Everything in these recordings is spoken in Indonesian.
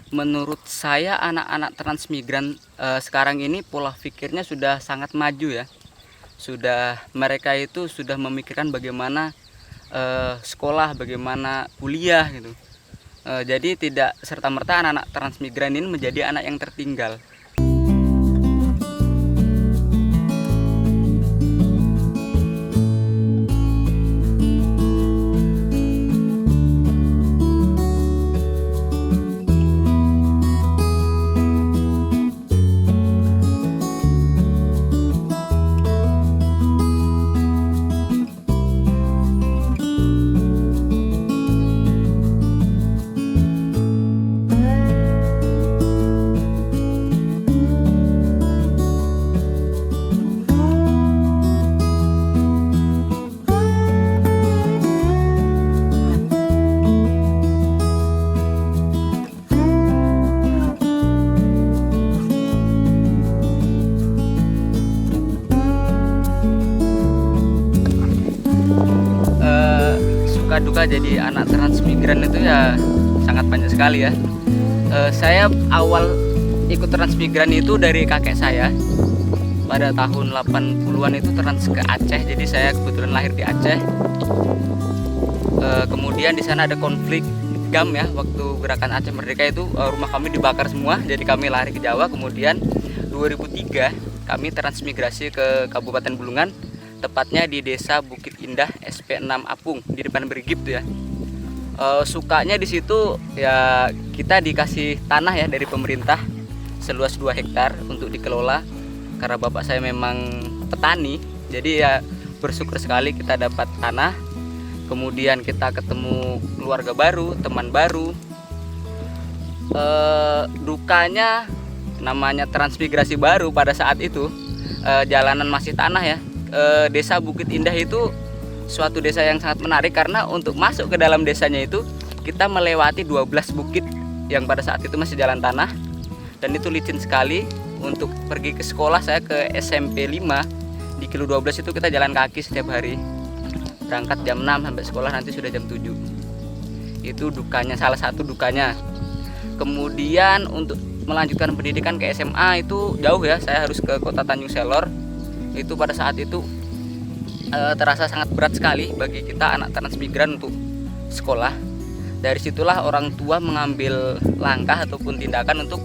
Menurut saya anak-anak transmigran sekarang ini pola pikirnya sudah sangat maju ya. Mereka itu sudah memikirkan bagaimana sekolah, bagaimana kuliah gitu. Jadi tidak serta-merta anak-anak transmigran ini menjadi anak yang tertinggal. Suka duka jadi anak transmigran itu ya sangat banyak sekali ya. Saya awal ikut transmigran itu dari kakek saya pada tahun 80-an itu trans ke Aceh. Jadi saya kebetulan lahir di Aceh. Kemudian di sana ada konflik GAM ya, waktu gerakan Aceh Merdeka itu rumah kami dibakar semua. Jadi kami lari ke Jawa. Kemudian 2003 kami transmigrasi ke Kabupaten Bulungan, tepatnya di Desa Bukit Indah SP6 Apung di depan Berigip tuh ya. Sukanya di situ ya, kita dikasih tanah ya dari pemerintah seluas 2 hektar untuk dikelola karena bapak saya memang petani. Jadi ya bersyukur sekali kita dapat tanah. Kemudian kita ketemu keluarga baru, teman baru. Dukanya namanya transmigrasi baru pada saat itu, jalanan masih tanah ya. Desa Bukit Indah itu suatu desa yang sangat menarik karena untuk masuk ke dalam desanya itu kita melewati 12 bukit yang pada saat itu masih jalan tanah, dan itu licin sekali. Untuk pergi ke sekolah, saya ke SMP 5 di kilo 12 itu kita jalan kaki setiap hari, berangkat jam 6 sampai sekolah nanti sudah jam 7. Itu dukanya, salah satu dukanya. Kemudian untuk melanjutkan pendidikan ke SMA itu jauh ya, saya harus ke kota Tanjung Selor. Itu pada saat itu terasa sangat berat sekali bagi kita anak transmigran untuk sekolah. Dari situlah orang tua mengambil langkah ataupun tindakan untuk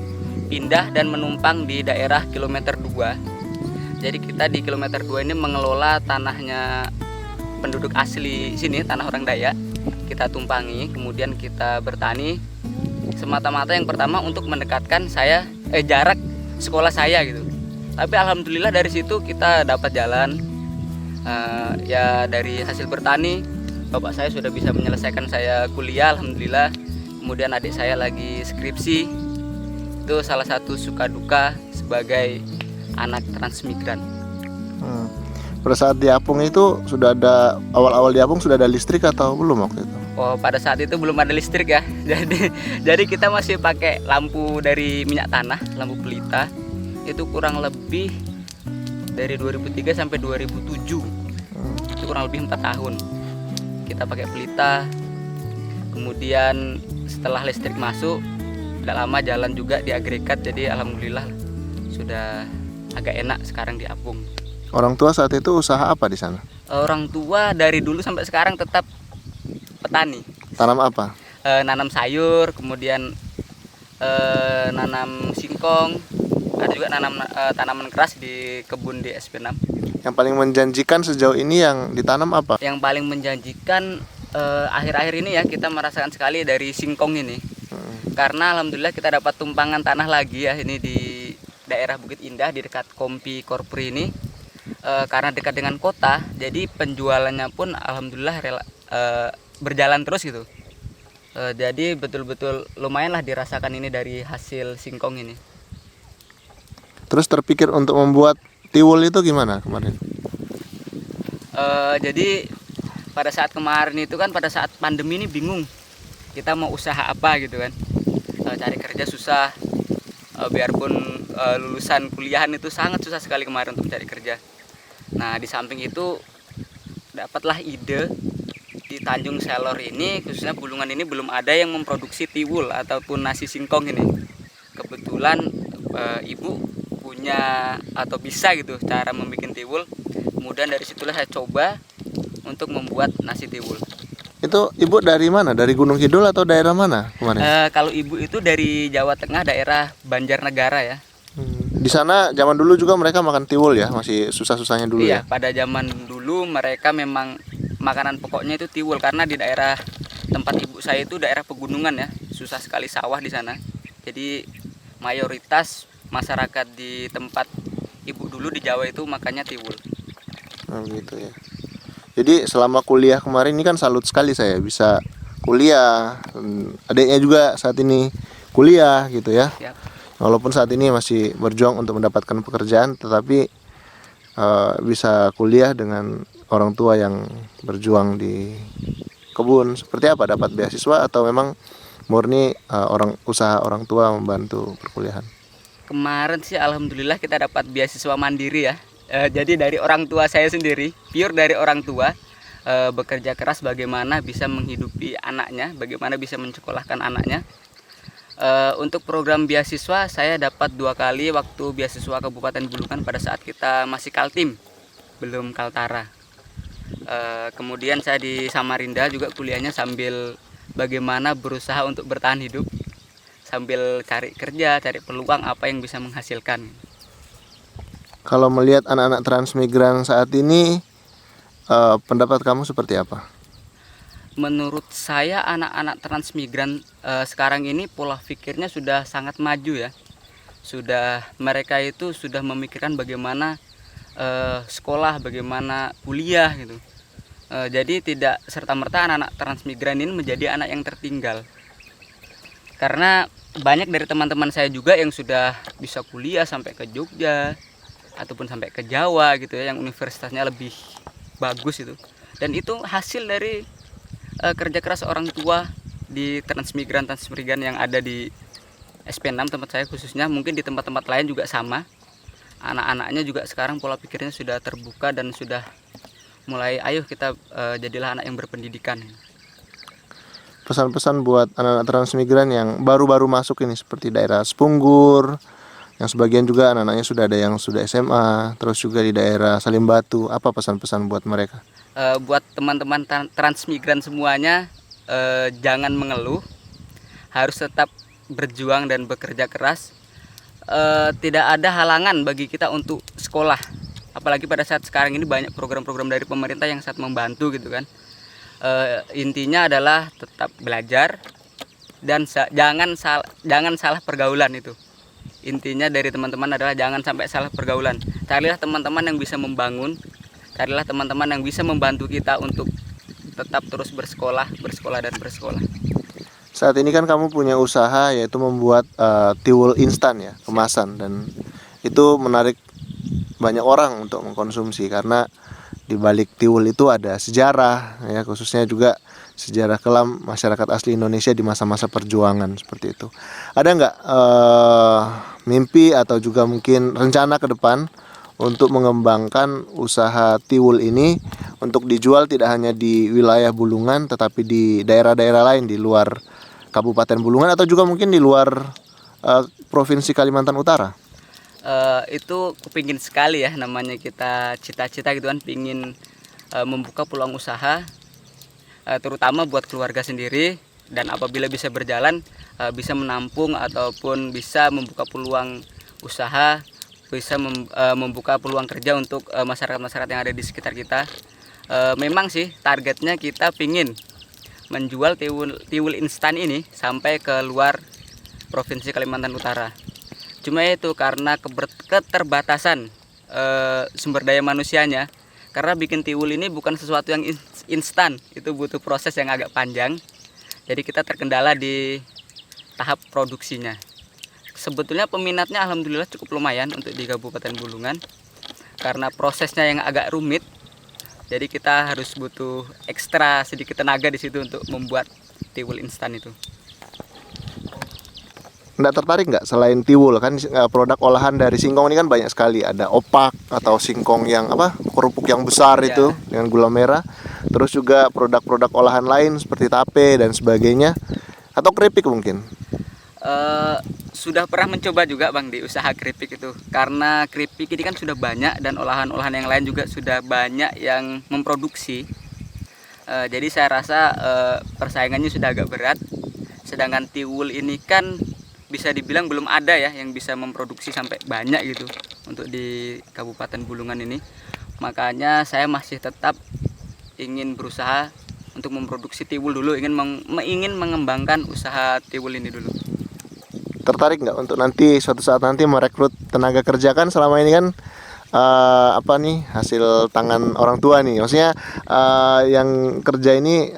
pindah dan menumpang di daerah kilometer 2. Jadi kita di kilometer 2 ini mengelola tanahnya penduduk asli sini, tanah orang Dayak. Kita tumpangi, kemudian kita bertani semata-mata yang pertama untuk mendekatkan jarak sekolah saya gitu. Tapi alhamdulillah dari situ kita dapat jalan. Ya dari hasil bertani bapak saya sudah bisa menyelesaikan saya kuliah, alhamdulillah. Kemudian adik saya lagi skripsi. Itu salah satu suka duka sebagai anak transmigran. Pada saat di Apung itu sudah ada, awal-awal di Apung sudah ada listrik atau belum waktu itu? Oh, pada saat itu belum ada listrik ya. Jadi kita masih pakai lampu dari minyak tanah, lampu pelita. Itu kurang lebih dari 2003 sampai 2007. Itu kurang lebih 4 tahun. Kita pakai pelita. Kemudian setelah listrik masuk, tidak lama jalan juga di agregat. Jadi alhamdulillah sudah agak enak sekarang di Apung. Orang tua saat itu usaha apa di sana? Orang tua dari dulu sampai sekarang tetap petani. Tanam apa? Nanam sayur, kemudian nanam singkong, ada juga nanam tanaman keras di kebun di SP6. Yang paling menjanjikan sejauh ini yang ditanam apa? Yang paling menjanjikan akhir-akhir ini ya, kita merasakan sekali dari singkong ini. Karena alhamdulillah kita dapat tumpangan tanah lagi ya, ini di daerah Bukit Indah di dekat Kompi Korpri ini. Karena dekat dengan kota, jadi penjualannya pun alhamdulillah berjalan terus gitu. Jadi betul-betul lumayanlah dirasakan ini dari hasil singkong ini. Terus terpikir untuk membuat tiwul itu gimana kemarin? Jadi pada saat kemarin itu kan, pada saat pandemi ini bingung kita mau usaha apa gitu kan. Cari kerja susah, biarpun lulusan kuliahan itu sangat susah sekali kemarin untuk mencari kerja. Nah di samping itu dapatlah ide di Tanjung Selor ini, khususnya Bulungan ini, belum ada yang memproduksi tiwul ataupun nasi singkong ini. Kebetulan ibu punya atau bisa gitu cara membuat tiwul. Kemudian dari situlah saya coba untuk membuat nasi tiwul. Itu ibu dari mana? Dari Gunung Kidul atau daerah mana kemarin? Kalau ibu itu dari Jawa Tengah, daerah Banjarnegara ya. Di sana zaman dulu juga mereka makan tiwul ya, masih susah-susahnya dulu Iya, ya. pada zaman dulu mereka memang makanan pokoknya itu tiwul, karena di daerah tempat ibu saya itu daerah pegunungan ya, susah sekali sawah di sana. Jadi mayoritas masyarakat di tempat ibu dulu di Jawa itu makannya tiwul. Oh, gitu ya. Jadi selama kuliah kemarin ini kan salut sekali saya bisa kuliah. Adiknya juga saat ini kuliah gitu ya. Siap. Walaupun saat ini masih berjuang untuk mendapatkan pekerjaan, tetapi bisa kuliah dengan orang tua yang berjuang di kebun. Seperti apa, dapat beasiswa atau memang murni usaha orang tua membantu perkuliahan? Kemarin sih alhamdulillah kita dapat beasiswa mandiri ya. Jadi dari orang tua saya sendiri, pure dari orang tua, bekerja keras bagaimana bisa menghidupi anaknya, bagaimana bisa mensekolahkan anaknya. Untuk program beasiswa saya dapat 2 kali waktu beasiswa Kabupaten Bulungan pada saat kita masih Kaltim, belum Kaltara. Kemudian saya di Samarinda juga kuliahnya sambil bagaimana berusaha untuk bertahan hidup, sambil cari kerja, cari peluang apa yang bisa menghasilkan. Kalau melihat anak-anak transmigran saat ini, pendapat kamu seperti apa? Menurut saya anak-anak transmigran sekarang ini pola pikirnya sudah sangat maju ya. Mereka itu sudah memikirkan bagaimana sekolah, bagaimana kuliah gitu. Jadi tidak serta-merta anak-anak transmigran ini menjadi anak yang tertinggal. Karena banyak dari teman-teman saya juga yang sudah bisa kuliah sampai ke Jogja ataupun sampai ke Jawa gitu ya, yang universitasnya lebih bagus itu. Dan itu hasil dari kerja keras orang tua di transmigran yang ada di SP6 tempat saya khususnya. Mungkin di tempat-tempat lain juga sama. Anak-anaknya juga sekarang pola pikirnya sudah terbuka dan sudah mulai ayo kita jadilah anak yang berpendidikan. Pesan-pesan buat anak-anak transmigran yang baru-baru masuk ini, seperti daerah Sepunggur, yang sebagian juga anak-anaknya sudah ada yang sudah SMA, terus juga di daerah Salim Batu, apa pesan-pesan buat mereka? Buat teman-teman transmigran semuanya, jangan mengeluh, harus tetap berjuang dan bekerja keras. Tidak ada halangan bagi kita untuk sekolah, apalagi pada saat sekarang ini banyak program-program dari pemerintah yang sangat membantu gitu kan. Intinya adalah tetap belajar dan jangan salah pergaulan. Itu intinya dari teman-teman adalah jangan sampai salah pergaulan. Carilah teman-teman yang bisa membangun, carilah teman-teman yang bisa membantu kita untuk tetap terus bersekolah dan bersekolah. Saat ini kan kamu punya usaha, yaitu membuat tiwul instan ya, kemasan, dan itu menarik banyak orang untuk mengkonsumsi karena di balik tiwul itu ada sejarah ya, khususnya juga sejarah kelam masyarakat asli Indonesia di masa-masa perjuangan seperti itu. Ada nggak mimpi atau juga mungkin rencana ke depan untuk mengembangkan usaha tiwul ini untuk dijual tidak hanya di wilayah Bulungan tetapi di daerah-daerah lain di luar Kabupaten Bulungan atau juga mungkin di luar Provinsi Kalimantan Utara? Itu kepingin sekali ya, namanya kita cita-cita gitu kan, pingin membuka peluang usaha terutama buat keluarga sendiri, dan apabila bisa berjalan bisa menampung ataupun bisa membuka peluang usaha, bisa membuka peluang kerja untuk masyarakat-masyarakat yang ada di sekitar kita. Memang sih targetnya kita pingin menjual tiwul instan ini sampai ke luar Provinsi Kalimantan Utara. Cuma itu karena keterbatasan sumber daya manusianya, karena bikin tiwul ini bukan sesuatu yang instan, itu butuh proses yang agak panjang. Jadi kita terkendala di tahap produksinya. Sebetulnya peminatnya alhamdulillah cukup lumayan untuk di Kabupaten Bulungan, karena prosesnya yang agak rumit. Jadi kita harus butuh ekstra sedikit tenaga di situ untuk membuat tiwul instan itu. Nggak tertarik nggak selain tiwul kan, produk olahan dari singkong ini kan banyak sekali, ada opak atau singkong yang kerupuk yang besar itu dengan gula merah. terus juga produk-produk olahan lain seperti tape dan sebagainya, atau keripik mungkin? Sudah pernah mencoba juga Bang di usaha keripik itu, karena keripik ini kan sudah banyak dan olahan-olahan yang lain juga sudah banyak yang memproduksi. Jadi saya rasa persaingannya sudah agak berat. Sedangkan tiwul ini kan bisa dibilang belum ada ya yang bisa memproduksi sampai banyak gitu untuk di Kabupaten Bulungan ini. Makanya saya masih tetap ingin berusaha untuk memproduksi tiwul dulu, ingin mengembangkan usaha tiwul ini dulu. Tertarik nggak untuk nanti suatu saat nanti merekrut tenaga kerja? Kan selama ini kan apa nih, hasil tangan orang tua nih, maksudnya yang kerja ini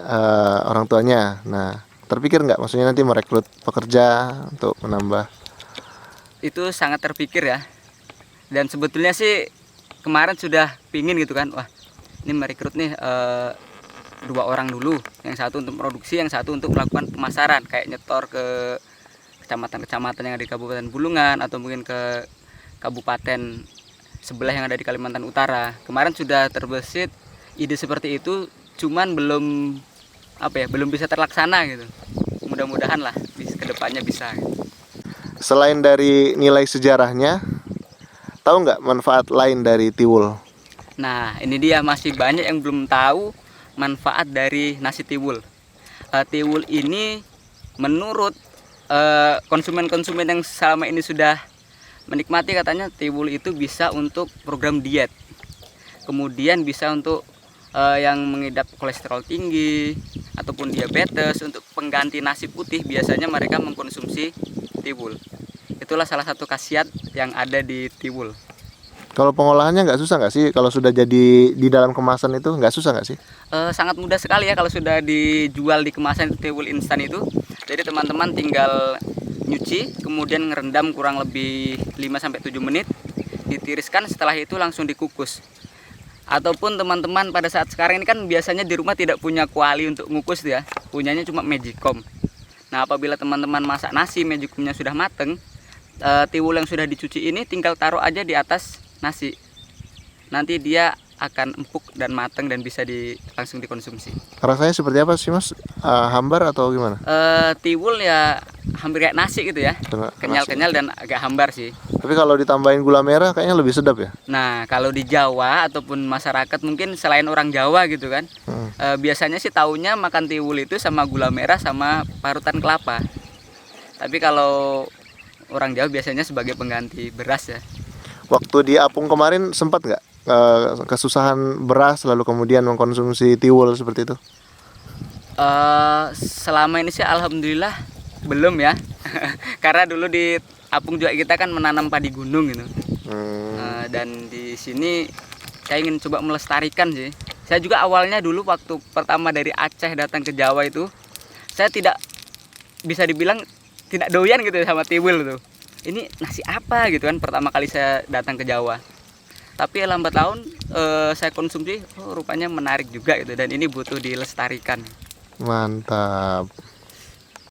orang tuanya. Nah, terpikir nggak maksudnya nanti merekrut pekerja untuk menambah? Itu sangat terpikir ya, dan sebetulnya sih kemarin sudah pingin gitu kan, wah ini merekrut nih 2 orang dulu, yang satu untuk produksi, yang satu untuk melakukan pemasaran, kayak nyetor ke kecamatan-kecamatan yang ada di Kabupaten Bulungan atau mungkin ke kabupaten sebelah yang ada di Kalimantan Utara. Kemarin sudah terbesit ide seperti itu, cuman belum bisa terlaksana gitu. Mudah-mudahan lah kedepannya bisa gitu. Selain dari nilai sejarahnya, tahu nggak manfaat lain dari tiwul? Nah, ini dia, masih banyak yang belum tahu manfaat dari nasi tiwul. Tiwul ini menurut konsumen-konsumen yang selama ini sudah menikmati, katanya tiwul itu bisa untuk program diet, kemudian bisa untuk yang mengidap kolesterol tinggi ataupun diabetes. Untuk pengganti nasi putih biasanya mereka mengkonsumsi tiwul. Itulah salah satu khasiat yang ada di tiwul. Kalau pengolahannya nggak susah nggak sih? Kalau sudah jadi di dalam kemasan itu nggak susah nggak sih? Sangat mudah sekali ya kalau sudah dijual di kemasan tiwul instan itu. Jadi teman-teman tinggal nyuci, kemudian ngerendam kurang lebih 5-7 menit, ditiriskan, setelah itu langsung dikukus. Ataupun teman-teman pada saat sekarang ini kan biasanya di rumah tidak punya kuali untuk ngukus ya, punyanya cuma magicom. Nah, apabila teman-teman masak nasi, magicomnya sudah mateng, tiwul yang sudah dicuci ini tinggal taruh aja di atas nasi. Nanti dia akan empuk dan matang dan bisa langsung dikonsumsi. Rasanya seperti apa sih Mas? Hambar atau gimana? Tiwul ya hampir kayak nasi gitu ya, kenyal-kenyal dan agak hambar sih. Tapi kalau ditambahin gula merah kayaknya lebih sedap ya? Nah, kalau di Jawa ataupun masyarakat mungkin selain orang Jawa gitu kan, biasanya sih taunya makan tiwul itu sama gula merah sama parutan kelapa. Tapi kalau orang Jawa biasanya sebagai pengganti beras ya. Waktu di Apung kemarin sempat nggak kesusahan beras lalu kemudian mengkonsumsi tiwul seperti itu? Selama ini sih alhamdulillah belum ya. Karena dulu di Apung juga kita kan menanam padi gunung gitu. Dan di sini saya ingin coba melestarikan sih. Saya juga awalnya dulu waktu pertama dari Aceh datang ke Jawa itu, saya tidak bisa dibilang tidak doyan gitu sama tiwul tuh. Ini nasi apa gitu kan pertama kali saya datang ke Jawa. Tapi lambat laun saya konsumsi, rupanya menarik juga gitu, dan ini butuh dilestarikan. Mantap.